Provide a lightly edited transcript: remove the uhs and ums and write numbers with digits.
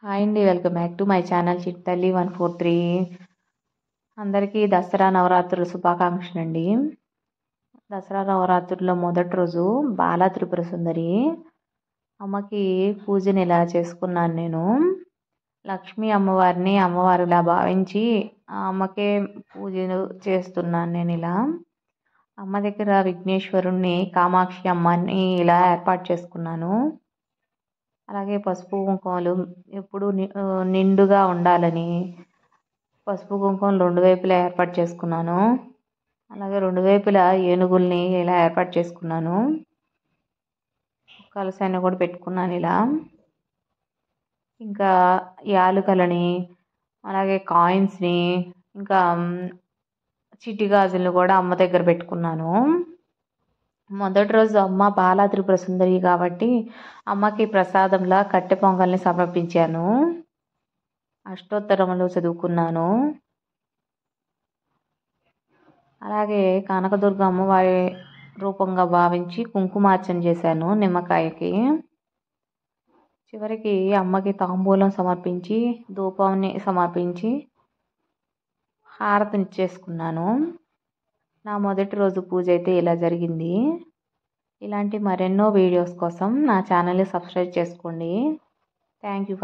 Hi అండి, welcome back to my channel చిట్టల్లి 143. అందరికీ దసరా నవరాత్రుల శుభాకాంక్షలు అండి. దసరా నవరాత్రుల్లో మొదటి రోజు బాలా త్రిపుర సుందరి అమ్మకి పూజను ఇలా చేసుకున్నాను. నేను లక్ష్మీ అమ్మవారిని అమ్మవారిలా భావించి ఆ అమ్మకే పూజలు చేస్తున్నాను. నేను ఇలా అమ్మ దగ్గర విఘ్నేశ్వరుణ్ణి, కామాక్షి అమ్మని ఇలా ఏర్పాటు చేసుకున్నాను. అలాగే పసుపు కుంకుమలు ఎప్పుడు నిండుగా ఉండాలని పసుపు కుంకుమలు రెండు వైపులా ఏర్పాటు చేసుకున్నాను. అలాగే రెండు వైపులా ఏనుగుల్ని ఇలా ఏర్పాటు చేసుకున్నాను. కలశాన్ని కూడా పెట్టుకున్నాను ఇలా. ఇంకా యాలుకలని, అలాగే కాయిన్స్ని, ఇంకా చిట్టి గాజులను కూడా అమ్మ దగ్గర పెట్టుకున్నాను. మొదటి రోజు అమ్మ బాలా త్రిపుర సుందరి కాబట్టి అమ్మకి ప్రసాదంలా కట్టె పొంగల్ని సమర్పించాను. అష్టోత్తరములు చదువుకున్నాను. అలాగే కనకదుర్గ అమ్మవారి రూపంగా భావించి కుంకుమార్చన చేశాను నిమ్మకాయకి. చివరికి అమ్మకి తాంబూలం సమర్పించి, ధూపాన్ని సమర్పించి హారతినిచ్చేసుకున్నాను. నా మొదటి రోజు పూజ అయితే ఇలా జరిగింది. ఇలాంటి మరెన్నో వీడియోస్ కోసం నా ఛానల్ని సబ్స్క్రైబ్ చేసుకోండి. Thank you for